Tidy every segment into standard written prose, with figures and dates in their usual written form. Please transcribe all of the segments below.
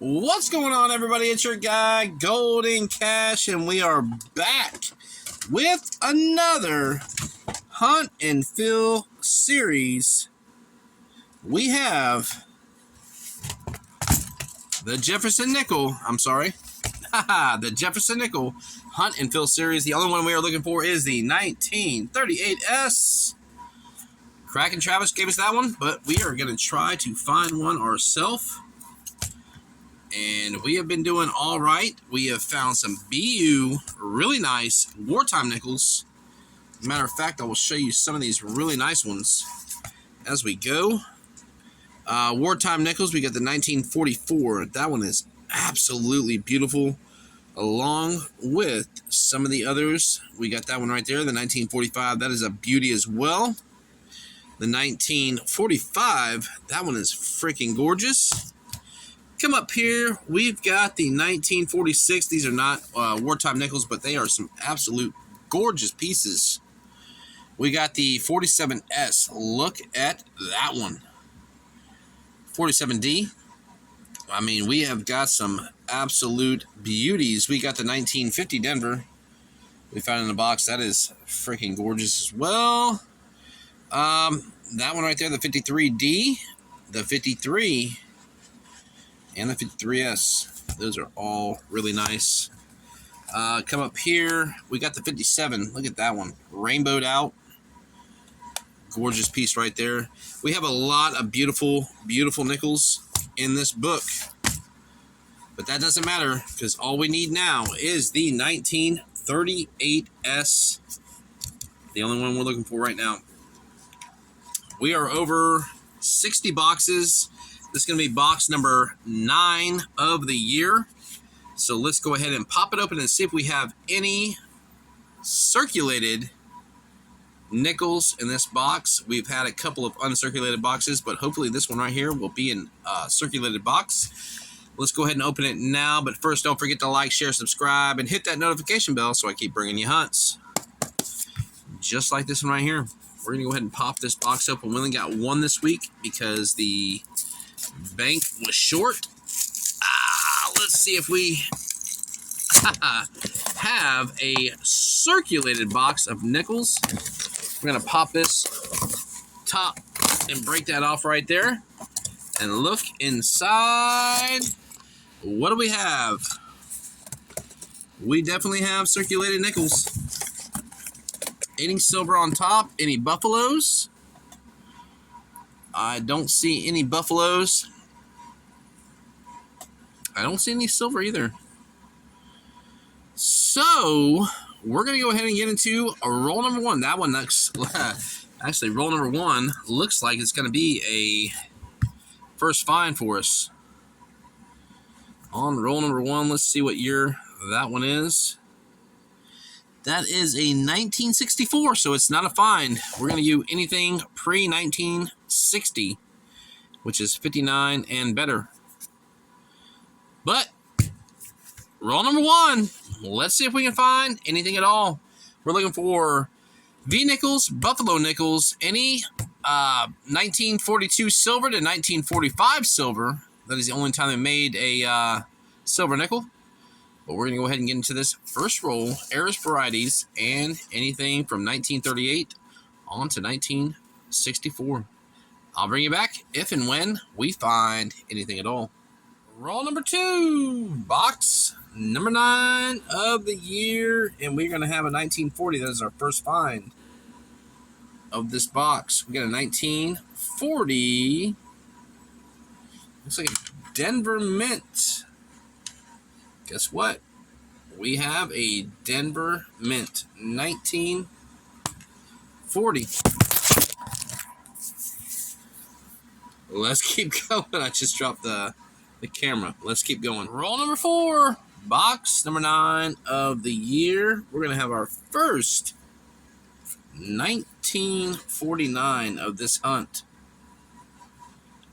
What's going on, everybody? It's your guy, Golden Cash, and we are back with another Hunt and Fill series. We have the Jefferson Nickel. The Jefferson Nickel Hunt and Fill series. The only one we are looking for is the 1938S. Crack and Travis gave us that one, but we are going to try to find one ourselves. And we have been doing all right. We have found some BU really nice wartime nickels. Matter of fact, I will show you some of these really nice ones as we go. Wartime nickels, we got the 1944. That one is absolutely beautiful. Along with some of the others, we got that one right there, the 1945. That is a beauty as well. The 1945, that one is freaking gorgeous. Come up here, we've got the 1946. These are not wartime nickels, but they are some absolute gorgeous pieces. We got the 47S. Look at that one. 47D. I mean, we have got some absolute beauties. We got the 1950 Denver. We found in the box. That is freaking gorgeous as well. That one right there, the 53D, the 53, and the 53S. Those are all really nice. Come up here, we got the 57. Look at that one, rainbowed out. Gorgeous piece right there. We have a lot of beautiful, beautiful nickels in this book. But that doesn't matter, because all we need now is the 1938S. The only one we're looking for right now. We are over 60 boxes. This is going to be box number 9 of the year. So let's go ahead and pop it open and see if we have any circulated nickels in this box. We've had a couple of uncirculated boxes, but hopefully this one right here will be in a circulated box. Let's go ahead and open it now. But first, don't forget to like, share, subscribe, and hit that notification bell so I keep bringing you hunts. Just like this one right here. We're going to go ahead and pop this box open. We only got one this week because the bank was short. Let's see if we have a circulated box of nickels. We're going to pop this top and break that off right there. And look inside. What do we have? We definitely have circulated nickels. Any silver on top? Any buffaloes? I don't see any buffaloes. I don't see any silver either. So, we're going to go ahead and get into a roll number 1. That one looks, actually, roll number 1 looks like it's going to be a first find for us. On roll number 1, let's see what year that one is. That is a 1964, so it's not a find. We're going to do anything pre-1960, which is 59 and better. But, roll number 1, let's see if we can find anything at all. We're looking for V-nickels, Buffalo nickels, any 1942 silver to 1945 silver. That is the only time they made a silver nickel. But we're going to go ahead and get into this first roll, Eris varieties, and anything from 1938 on to 1964. I'll bring you back if and when we find anything at all. Roll number 2, box number 9 of the year, and we're going to have a 1940. That is our first find of this box. We got a 1940. Looks like a Denver Mint. Guess what? We have a Denver Mint 1940. Let's keep going. I just dropped the camera. Let's keep going. Roll number 4, box number 9 of the year. We're going to have our first 1949 of this hunt.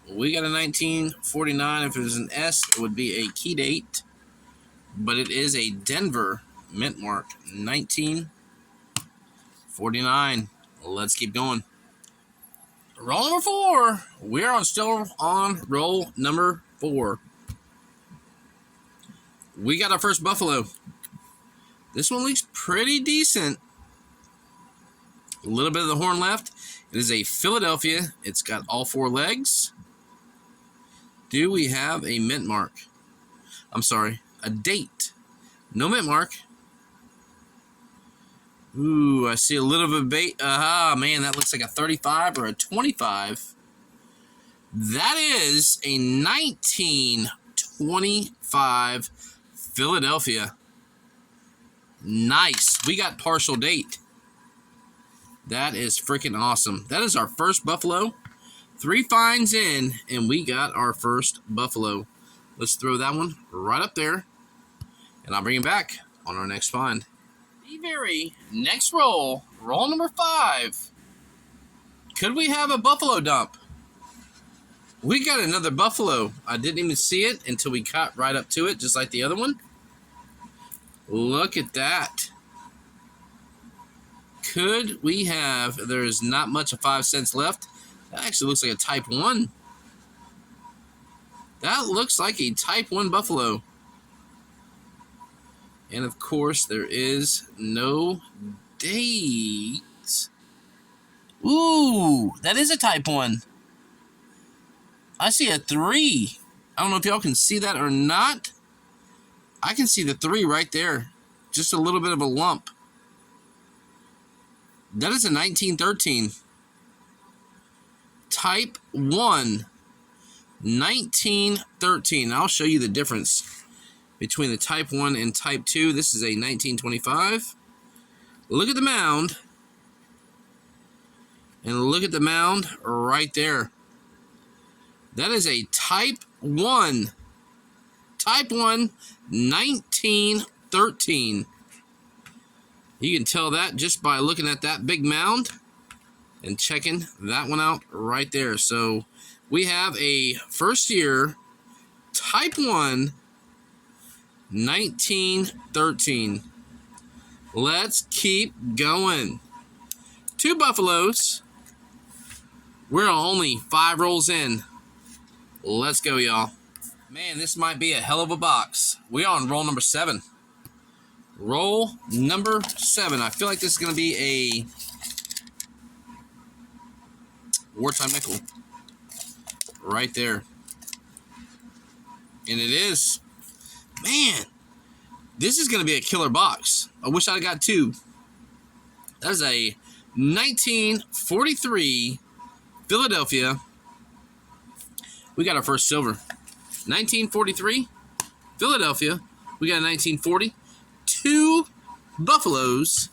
We got a 1949. If it was an S, it would be a key date. But it is a Denver mint mark, 1949. Let's keep going. Roll number 4. We're still on roll number 4. We got our first Buffalo. This one looks pretty decent. A little bit of the horn left. It is a Philadelphia. It's got all 4 legs. Do we have a mint mark? I'm sorry, a date. No mint mark. Ooh, I see a little bit of bait. Man, that looks like a 35 or a 25. That is a 1925 Philadelphia. Nice. We got partial date. That is freaking awesome. That is our first Buffalo. 3 finds in, and we got our first Buffalo. Let's throw that one right up there, and I'll bring it back on our next find. The very next roll, roll number 5. Could we have a Buffalo dump? We got another Buffalo. I didn't even see it until we caught right up to it, just like the other one. Look at that. Could we have, there's not much of 5 cents left. That actually looks like a Type 1. That looks like a Type 1 Buffalo. And of course, there is no date. Ooh, that is a Type 1. I see a 3. I don't know if y'all can see that or not. I can see the 3 right there. Just a little bit of a lump. That is a 1913. Type 1. 1913. I'll show you the difference between the Type 1 and Type 2. This is a 1925. Look at the mound. And look at the mound right there. That is a Type 1. Type 1, 1913. You can tell that just by looking at that big mound and checking that one out right there. So we have a first year Type 1, 1913. Let's keep going. 2 Buffaloes. We're only 5 rolls in. Let's go, y'all. Man, this might be a hell of a box. We are on roll number 7. Roll number 7. I feel like this is going to be a wartime nickel. Right there. And it is. Man, this is going to be a killer box. I wish I got 2. That is a 1943 Philadelphia. We got our first silver. 1943 Philadelphia. We got a 1940. 2 Buffaloes.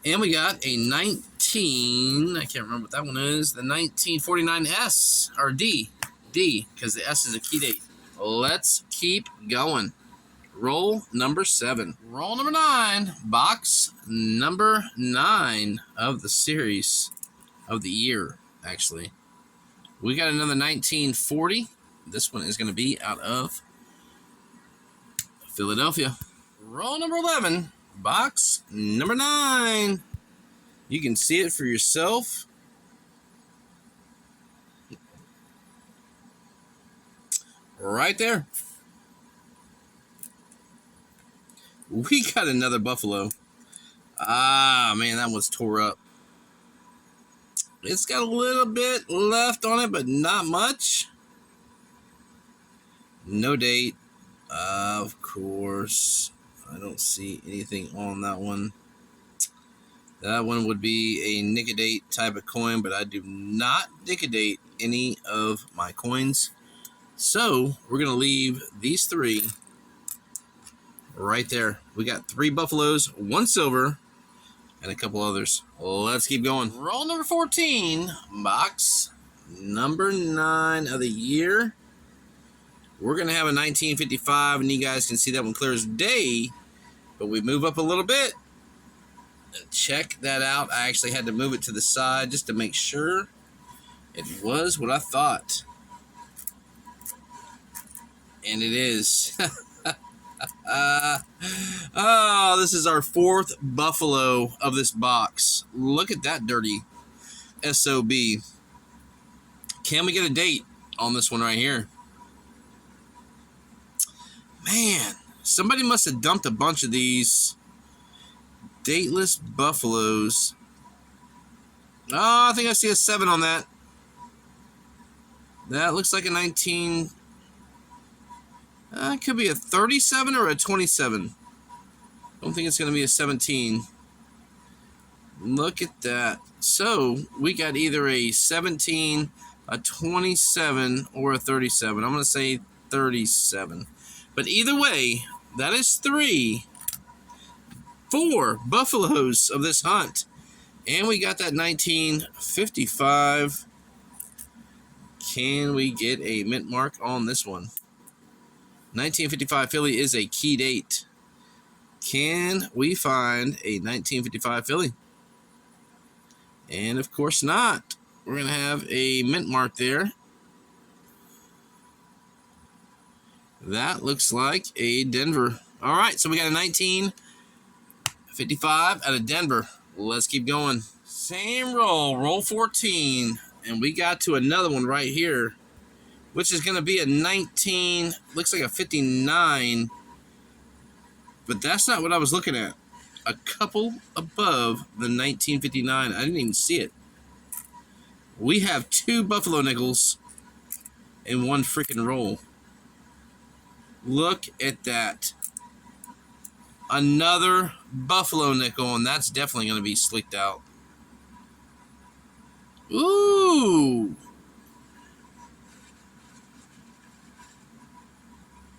And we got a 19, I can't remember what that one is, the 1949 S, or D, because the S is a key date. Let's keep going. Roll number 7. Roll number 9, box number 9 of the series, of the year, actually. We got another 1940. This one is going to be out of Philadelphia. Roll number 11, box number 9. You can see it for yourself. Right there. We got another Buffalo. Ah, man, that one's tore up. It's got a little bit left on it, but not much. No date. Of course. I don't see anything on that one. That one would be a Nicodate type of coin, but I do not Nicodate any of my coins. So we're going to leave these 3 right there. We got 3 Buffaloes, 1 silver, and a couple others. Let's keep going. Roll number 14, box number 9 of the year. We're going to have a 1955, and you guys can see that one clear as day. But we move up a little bit. Check that out. I actually had to move it to the side just to make sure it was what I thought. And it is. Oh, this is our 4th Buffalo of this box. Look at that dirty SOB. Can we get a date on this one right here? Man, somebody must have dumped a bunch of these dateless Buffaloes. Oh, I think I see a 7 on that. That looks like a 19. It could be a 37 or a 27. Don't think it's going to be a 17. Look at that. So, we got either a 17, a 27, or a 37. I'm going to say 37. But either way, that is 4 Buffaloes of this hunt. And we got that 1955. Can we get a mint mark on this one? 1955 Philly is a key date. Can we find a 1955 Philly? And of course not. We're going to have a mint mark there. That looks like a Denver. All right, so we got a 1955 out of Denver. Let's keep going. Same roll, roll 14. And we got to another one right here, which is going to be a 19, looks like a 59. But that's not what I was looking at. A couple above the 1959. I didn't even see it. We have 2 Buffalo nickels in one freaking roll. Look at that. Another Buffalo nickel, and that's definitely going to be slicked out. Ooh.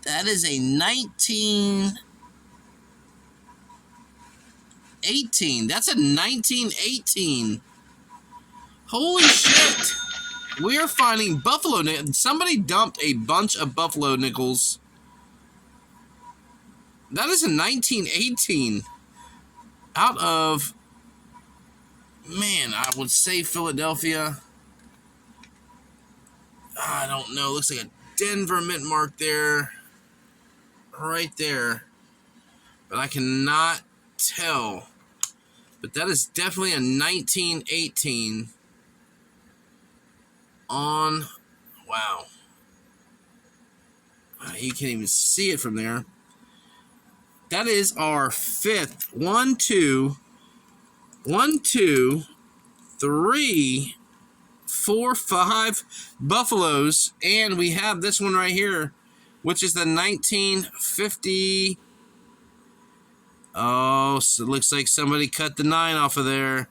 That is a 1918. That's a 1918. Holy shit. We are finding Buffalo nickels. Somebody dumped a bunch of Buffalo nickels. That is a 1918. Out of, man, I would say Philadelphia. I don't know. Looks like a Denver mint mark there. Right there. But I cannot tell. But that is definitely a 1918 on, wow. You can't even see it from there. That is our 5th. 1, 2, 3, 4, 5 Buffaloes. And we have this one right here, which is the 1950. Oh, so it looks like somebody cut the 9 off of there.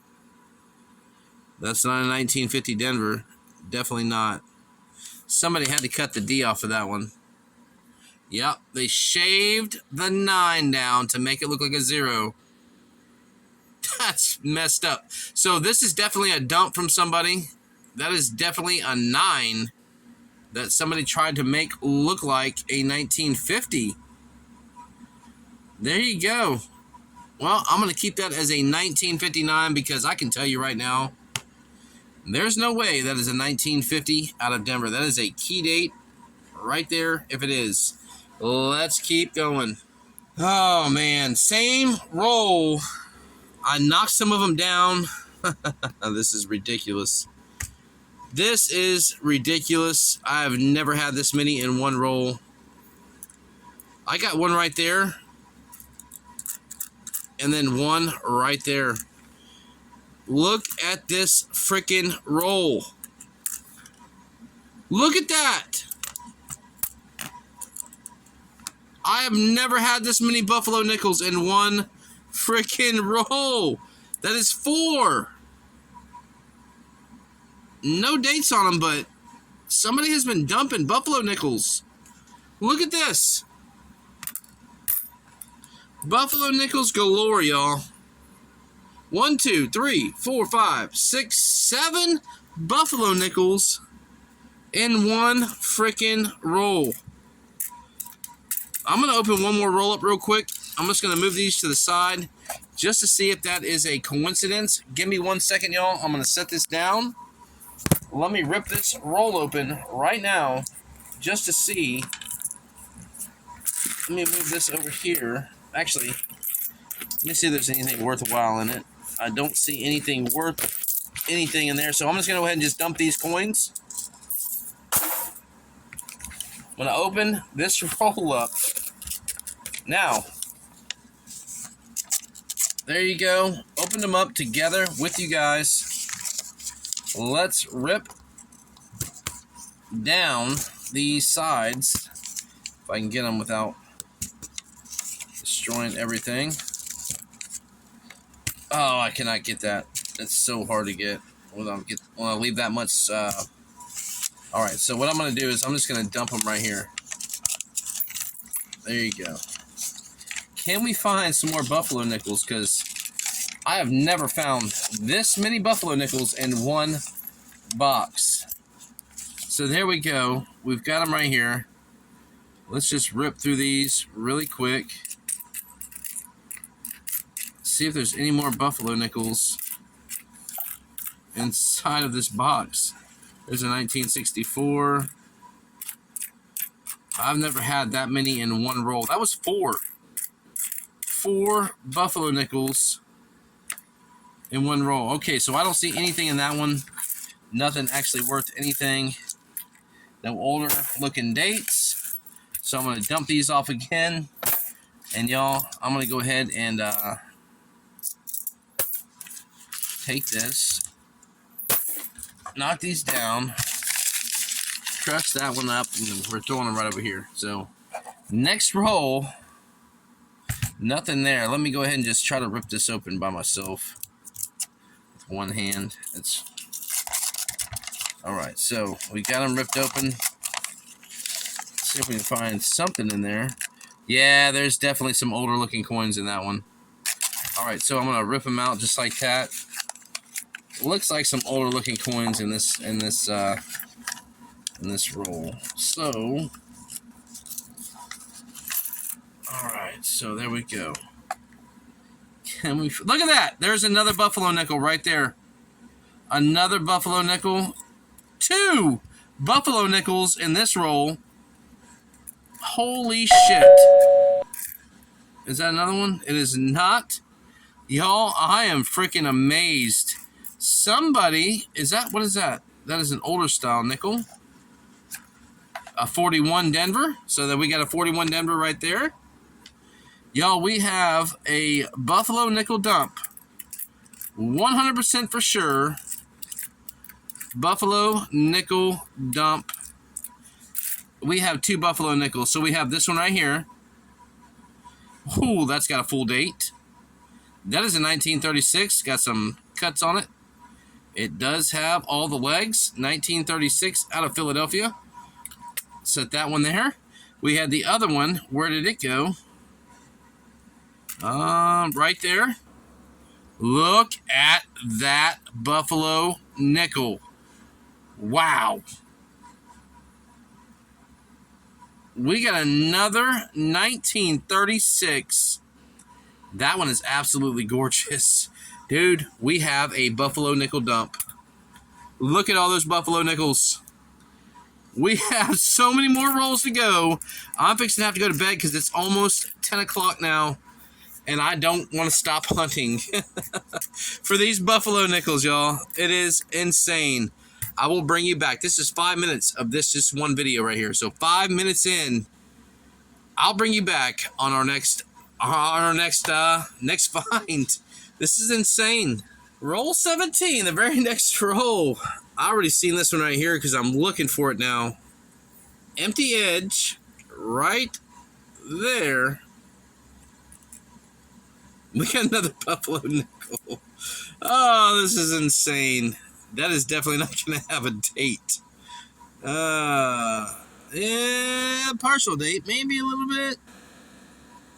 That's not a 1950 Denver. Definitely not. Somebody had to cut the D off of that one. Yep, they shaved the 9 down to make it look like a 0. That's messed up. So this is definitely a dump from somebody. That is definitely a 9 that somebody tried to make look like a 1950. There you go. Well, I'm going to keep that as a 1959 because I can tell you right now, there's no way that is a 1950 out of Denver. That is a key date right there if it is. Let's keep going. Oh, man. Same roll. I knocked some of them down. This is ridiculous. This is ridiculous. I have never had this many in one roll. I got one right there. And then one right there. Look at this freaking roll. Look at that. I have never had this many Buffalo nickels in one freaking roll. That is 4. No dates on them, but somebody has been dumping Buffalo nickels. Look at this. Buffalo nickels galore, y'all. 1, 2, 3, 4, 5, 6, 7 Buffalo nickels in one freaking roll. I'm going to open one more roll up real quick. I'm just going to move these to the side just to see if that is a coincidence. Give me 1 second, y'all. I'm going to set this down. Let me rip this roll open right now just to see. Let me move this over here. Actually, let me see if there's anything worthwhile in it. I don't see anything worth anything in there, so I'm just going to go ahead and just dump these coins. I'm going to open this roll up. Now, there you go. Opened them up together with you guys. Let's rip down these sides. If I can get them without destroying everything. Oh, I cannot get that. It's so hard to get when I leave that much. All right, so what I'm going to do is I'm just going to dump them right here. There you go. Can we find some more buffalo nickels? Because I have never found this many buffalo nickels in one box. So there we go. We've got them right here. Let's just rip through these really quick. See if there's any more buffalo nickels inside of this box. There's a 1964. I've never had that many in one roll. That was four. 4 buffalo nickels in one roll. Okay, so I don't see anything in that one. Nothing actually worth anything. No older looking dates. So I'm going to dump these off again. And y'all, I'm going to go ahead and take this. Knock these down. Crush that one up. And we're throwing them right over here. So next roll. Nothing there. Let me go ahead and just try to rip this open by myself with one hand. It's all right. So we got them ripped open. Let's see if we can find something in there. Yeah, there's definitely some older looking coins in that one. All right, so I'm gonna rip them out just like that. Looks like some older looking coins in this roll. So. Alright, so there we go. Can we look at that? There's another buffalo nickel right there. Another buffalo nickel. 2 buffalo nickels in this roll. Holy shit. Is that another one? It is not. Y'all, I am freaking amazed. Somebody, what is that? That is an older style nickel. A 41 Denver. So that we got a 41 Denver right there. Y'all, we have a buffalo nickel dump. 100% for sure. Buffalo nickel dump. We have 2 buffalo nickels. So we have this one right here. Ooh, that's got a full date. That is a 1936. Got some cuts on it. It does have all the legs. 1936 out of Philadelphia. Set that one there. We had the other one. Where did it go? Right there. Look at that buffalo nickel. Wow. We got another 1936. That one is absolutely gorgeous. Dude, we have a buffalo nickel dump. Look at all those buffalo nickels. We have so many more rolls to go. I'm fixing to have to go to bed because it's almost 10 o'clock now. And I don't want to stop hunting for these buffalo nickels, y'all. It is insane. I will bring you back. This is 5 minutes of this just one video right here. So 5 minutes in, I'll bring you back on our next find. This is insane. Roll 17, the very next roll. I already seen this one right here because I'm looking for it now. Empty edge right there. We got another buffalo nickel. Oh, this is insane. That is definitely not going to have a date. Yeah, partial date, maybe a little bit.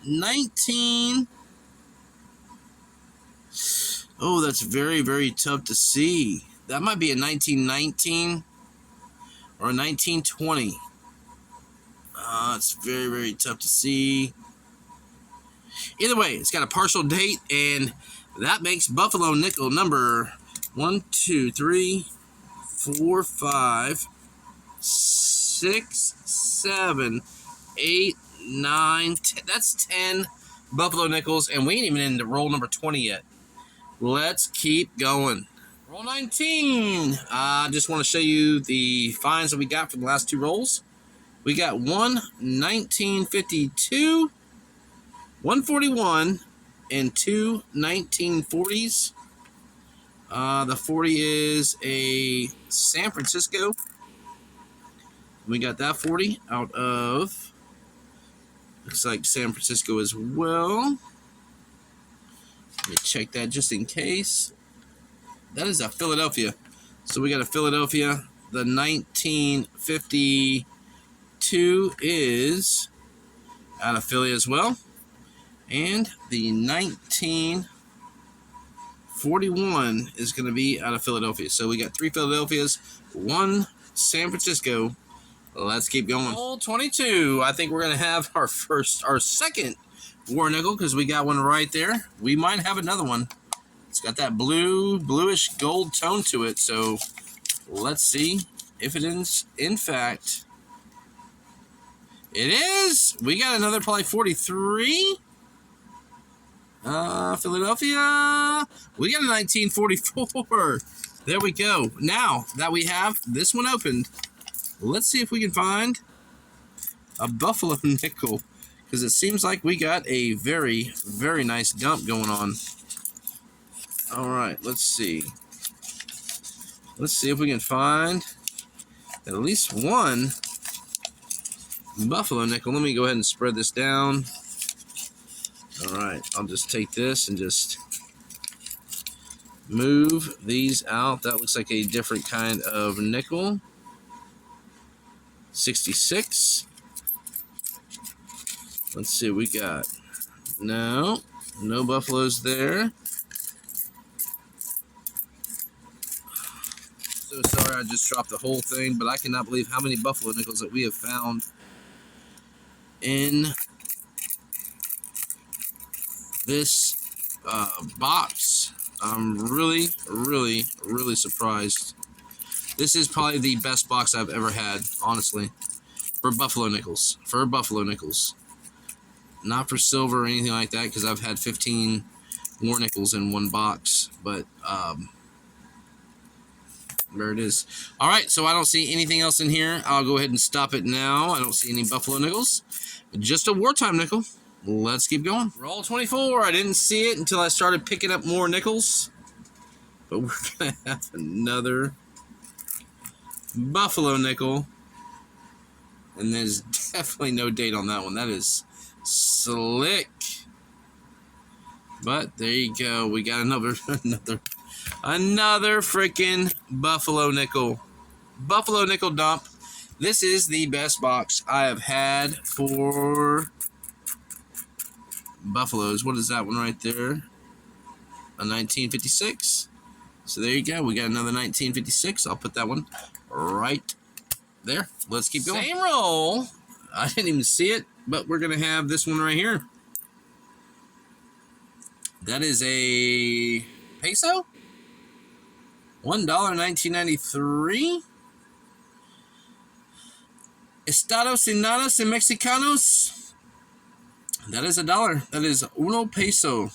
19. Oh, that's very, very tough to see. That might be a 1919 or a 1920. It's very, very tough to see. Either way, it's got a partial date, and that makes buffalo nickel number 1, 2, 3, 4, 5, 6, 7, 8, 9, 10. That's 10 buffalo nickels, and we ain't even into roll number 20 yet. Let's keep going. Roll 19. I just want to show you the finds that we got from the last 2 rolls. We got one 1952 141 and two 1940s. The 40 is a San Francisco. We got that 40 out of, looks like San Francisco as well. Let me check that just in case. That is a Philadelphia. So we got a Philadelphia. The 1952 is out of Philly as well. And the 1941 is going to be out of Philadelphia. So we got 3 Philadelphias, 1 San Francisco. Let's keep going. Roll 22. I think we're going to have our second War Nickel because we got one right there. We might have another one. It's got that bluish gold tone to it. So let's see if it is, in fact, it is. We got another probably 43. Philadelphia. We got a 1944. There we go. Now that we have this one opened, let's see if we can find a Buffalo nickel, because it seems like we got a very, very nice dump going on. All right, let's see. Let's see if we can find at least one Buffalo nickel. Let me go ahead and spread this down. All right, I'll just take this and just move these out. That looks like a different kind of nickel. 66. Let's see what we got. No Buffaloes there. So sorry I just dropped the whole thing, but I cannot believe how many Buffalo nickels that we have found in this box. I'm really, really, really surprised. This is probably the best box I've ever had, honestly, for Buffalo nickels. Not for silver or anything like that, because I've had 15 War nickels in one box. But there it is. All right, so I don't see anything else in here. I'll go ahead and stop it now. I don't see any Buffalo nickels. Just a wartime nickel. Let's keep going. Roll 24. I didn't see it until I started picking up more nickels. But we're going to have another Buffalo nickel. And there's definitely no date on that one. That is slick. But there you go. We got another freaking Buffalo nickel. Buffalo nickel dump. This is the best box I have had for Buffaloes. What is that one right there? A 1956. So there you go. We got another 1956. I'll put that one right there. Let's keep going. Same roll. I didn't even see it, but we're going to have this one right here. That is a peso? $1, 1993. Estados Unidos and Mexicanos. That is $1. That is uno peso.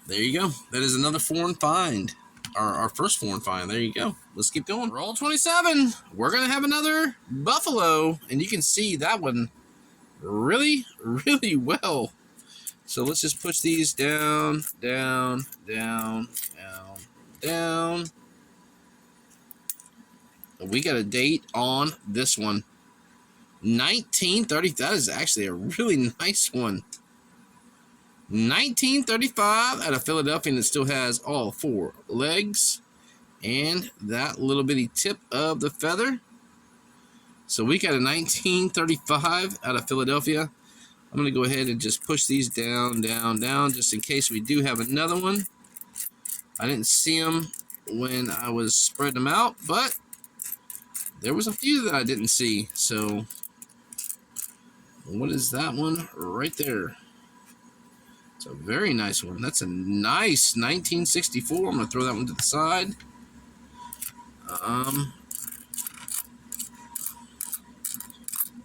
There you go. That is another foreign find. Our first foreign find. There you go. Let's keep going. Roll 27. We're going to have another Buffalo. And you can see that one really, really well. So let's just push these down, down, down, down, down. We got a date on this one. 1930. That is actually a really nice one. 1935 out of Philadelphia, and it still has all 4 legs and that little bitty tip of the feather. So we got a 1935 out of Philadelphia. I'm going to go ahead and just push these down, down, down, just in case we do have another one. I didn't see them when I was spreading them out, but there was a few that I didn't see. So what is that one right there? It's a very nice one. That's a nice 1964. I'm going to throw that one to the side. I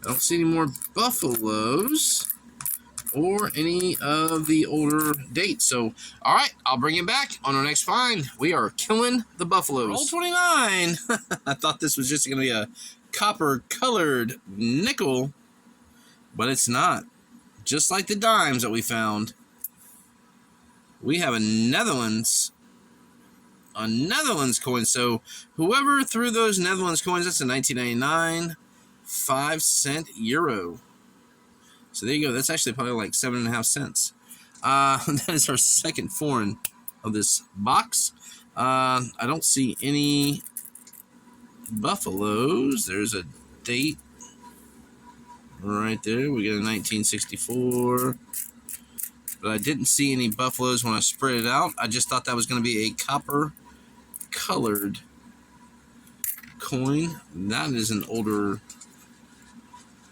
don't see any more Buffaloes or any of the older dates. So, all right, I'll bring it back on our next find. We are killing the Buffaloes. Roll 29. I thought this was just going to be a copper-colored nickel, but it's not. just like the dimes that we found, we have a Netherlands coin. So whoever threw those Netherlands coins, that's a 1999 5-cent euro. So there you go. That's actually probably like 7.5 cents. That is our second foreign of this box. I don't see any Buffaloes. There's a date right there. We got a 1964. But I didn't see any Buffaloes when I spread it out. I just thought that was going to be a copper colored coin. That is an older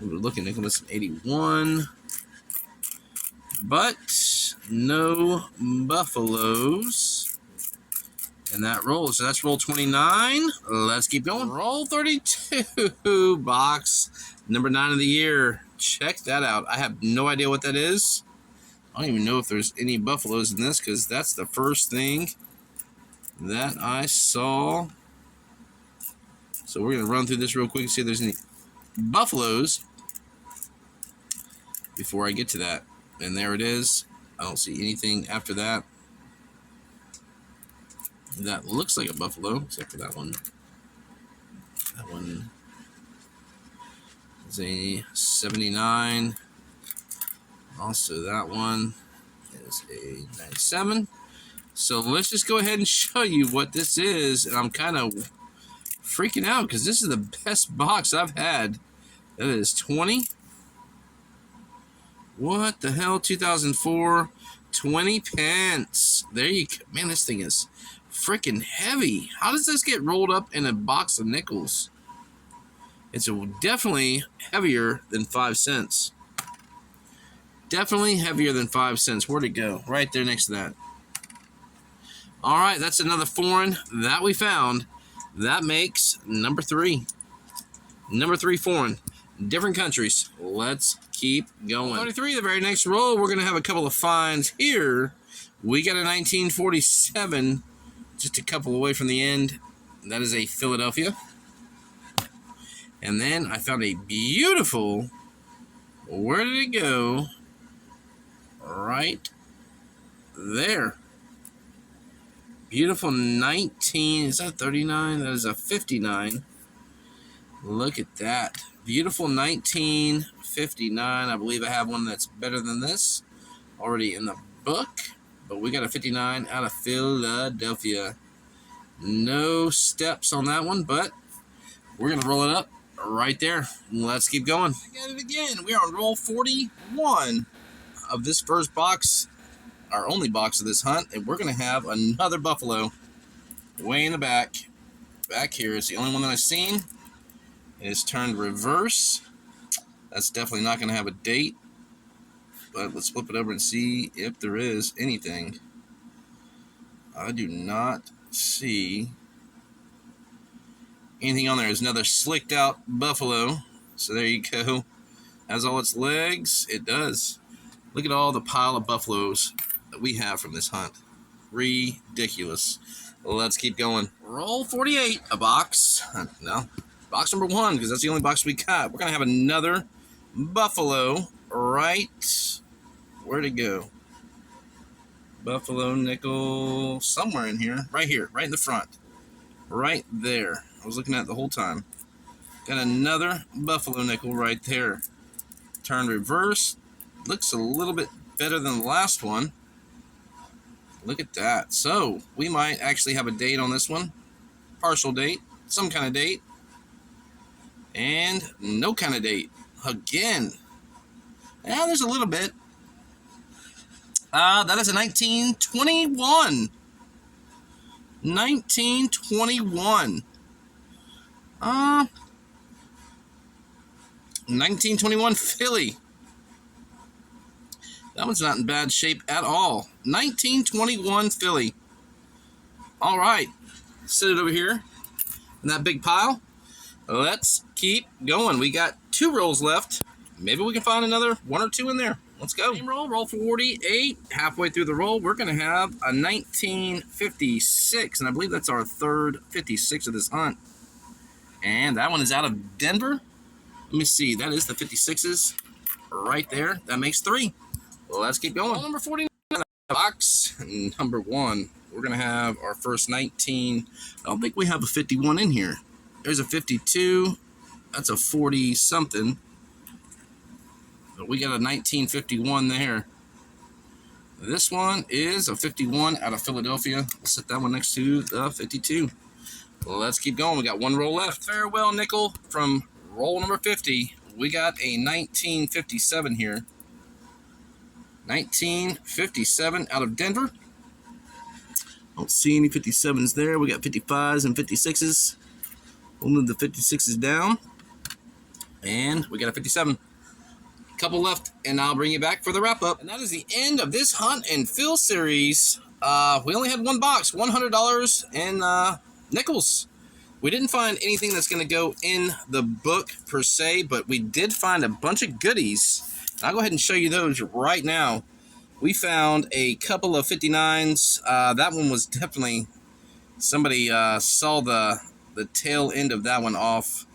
looking nickel. That's an 81. But no Buffaloes in that roll. So that's roll 29. Let's keep going. Roll 32, box number 9 of the year. Check that out. I have no idea what that is. I don't even know if there's any Buffaloes in this, because that's the first thing that I saw. So we're going to run through this real quick and see if there's any Buffaloes before I get to that. And there it is. I don't see anything after that. That looks like a Buffalo, except for that one. That one is a 79. Also, that one is a 97. So let's just go ahead and show you what this is. And I'm kind of freaking out because this is the best box I've had. That is 20. What the hell? 2004. 20 pence. There you go. Man, this thing is freaking heavy. How does this get rolled up in a box of nickels? It's definitely heavier than 5 cents. Definitely heavier than 5 cents. Where'd it go? Right there next to that. All right, that's another foreign that we found. That makes number 3. Number 3 foreign. Different countries. Let's keep going. 33, the very next roll, we're going to have a couple of finds here. We got a 1947, just a couple away from the end. That is a Philadelphia. And then I found a beautiful, where did it go? Right there. Beautiful 19, is that 39? That is a 59. Look at that. Beautiful 1959. I believe I have one that's better than this already in the book. But we got a 59 out of Philadelphia. No steps on that one, but we're going to roll it up right there. Let's keep going. I got it again. We are on roll 41 of this first box, our only box of this hunt, and we're going to have another Buffalo way in the back. Back here is the only one that I've seen. It is turned reverse. That's definitely not going to have a date, but let's flip it over and see if there is anything. I do not see anything on there. There's another slicked out Buffalo. So there you go. Has all its legs. It does. Look at all the pile of Buffaloes that we have from this hunt. Ridiculous. Let's keep going. Roll 48. A box. No. Box number 1, because that's the only box we got. We're going to have another Buffalo right. Where'd it go? Buffalo nickel somewhere in here. Right here. Right in the front. Right there. I was looking at it the whole time. Got another Buffalo nickel right there. Turned reverse. Looks a little bit better than the last one. Look at that. So, we might actually have a date on this one. Partial date. Some kind of date. And no kind of date. Again. Yeah, there's a little bit. That is a 1921. 1921. 1921 Philly. That one's not in bad shape at all. 1921 Philly. All right. Set it over here in that big pile. Let's keep going. We got 2 rolls left. Maybe we can find another 1 or 2 in there. Let's go. Same roll, roll 48. Halfway through the roll, we're going to have a 1956, and I believe that's our third 56 of this hunt. And that one is out of Denver. Let me see. That is the 56s. right there. That makes 3. Well, let's keep going. Number 49, box number 1. We're going to have our first 19. I don't think we have a 51 in here. There's a 52. That's a 40-something. But we got a 1951 there. This one is a 51 out of Philadelphia. Let's set that one next to the 52. Well, let's keep going. We got 1 roll left. Farewell nickel from roll number 50. We got a 1957 here. 1957 out of Denver. Don't see any 57s there. We got 55s and 56s. We'll move the 56s down. And we got a 57. Couple left, and I'll bring you back for the wrap-up. And that is the end of this Hunt and Fill series. We only had 1 box, $100 in nickels. We didn't find anything that's going to go in the book per se, but we did find a bunch of goodies. I'll go ahead and show you those right now. We found a couple of 59s. That one was definitely, somebody saw the tail end of that one off.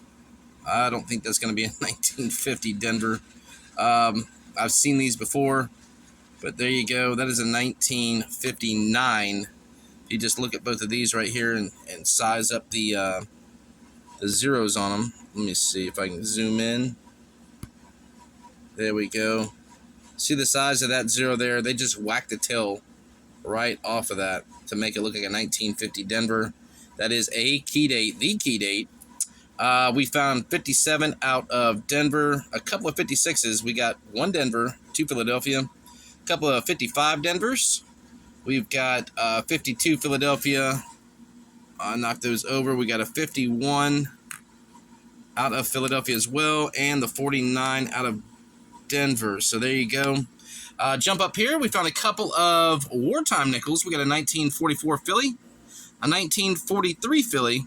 I don't think that's going to be a 1950 Denver. I've seen these before, but there you go. That is a 1959. You just look at both of these right here and size up the zeros on them. Let me see if I can zoom in. There we go. See the size of that 0 there? They just whacked the tail right off of that to make it look like a 1950 Denver. That is a key date, the key date. We found 57 out of Denver, a couple of 56s. We got 1 Denver, 2 Philadelphia, a couple of 55 Denvers. We've got 52 Philadelphia. Knock those over. We got a 51 out of Philadelphia as well, and the 49 out of Denver. So there you go. Jump up here. We found a couple of wartime nickels. We got a 1944 Philly, a 1943 Philly.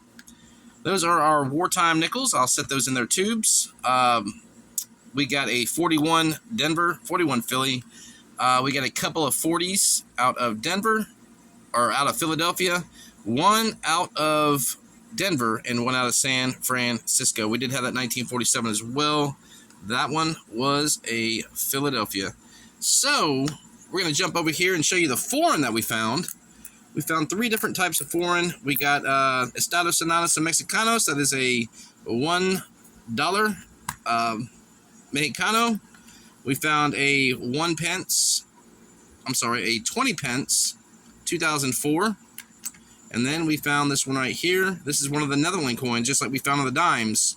Those are our wartime nickels. I'll set those in their tubes. We got a 41 Denver, 41 Philly. We got a couple of 40s out of Denver, or out of Philadelphia. 1 out of Denver and 1 out of San Francisco. We did have that 1947 as well. That one was a Philadelphia. So we're going to jump over here and show you the foreign that we found. We found 3 different types of foreign. We got Estados Unidos Mexicanos. That is a $1 Mexicano. We found a 1 pence. I'm sorry, a 20 pence, 2004. And then we found this one right here. This is one of the Netherlands coins, just like we found on the dimes.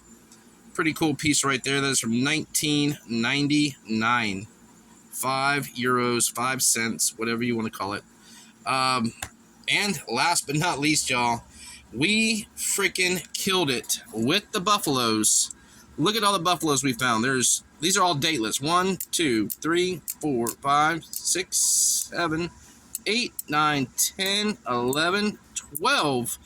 Pretty cool piece right there. That is from 1999. €5, 5 cents, whatever you want to call it. And last but not least, y'all, we freaking killed it with the buffaloes. Look at all the buffaloes we found. These are all dateless. 1, 2, 3, 4, 5, 6, 7, 8, 9, 10, 11, 12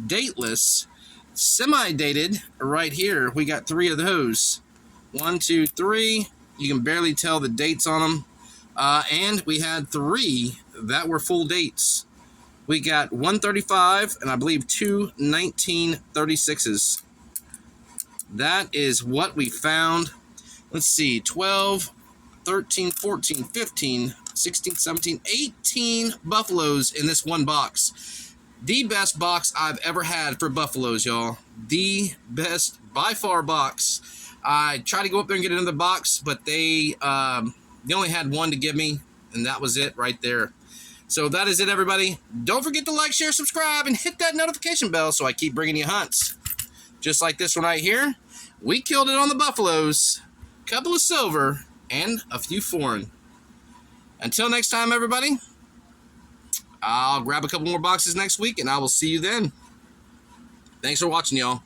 dateless. Semi-dated right here. We got 3 of those. 1, 2, 3. You can barely tell the dates on them. And we had 3 that were full dates. We got 135 and I believe 2 1936s. That is what we found. Let's see, 12, 13, 14, 15, 16, 17, 18 buffaloes in this one box. The best box I've ever had for buffaloes, y'all. The best, by far, box. I tried to go up there and get another box, but they only had 1 to give me, and that was it right there. So that is it, everybody. Don't forget to like, share, subscribe, and hit that notification bell so I keep bringing you hunts. Just like this one right here. We killed it on the buffaloes. A couple of silver, and a few foreign. Until next time, everybody. I'll grab a couple more boxes next week, and I will see you then. Thanks for watching, y'all.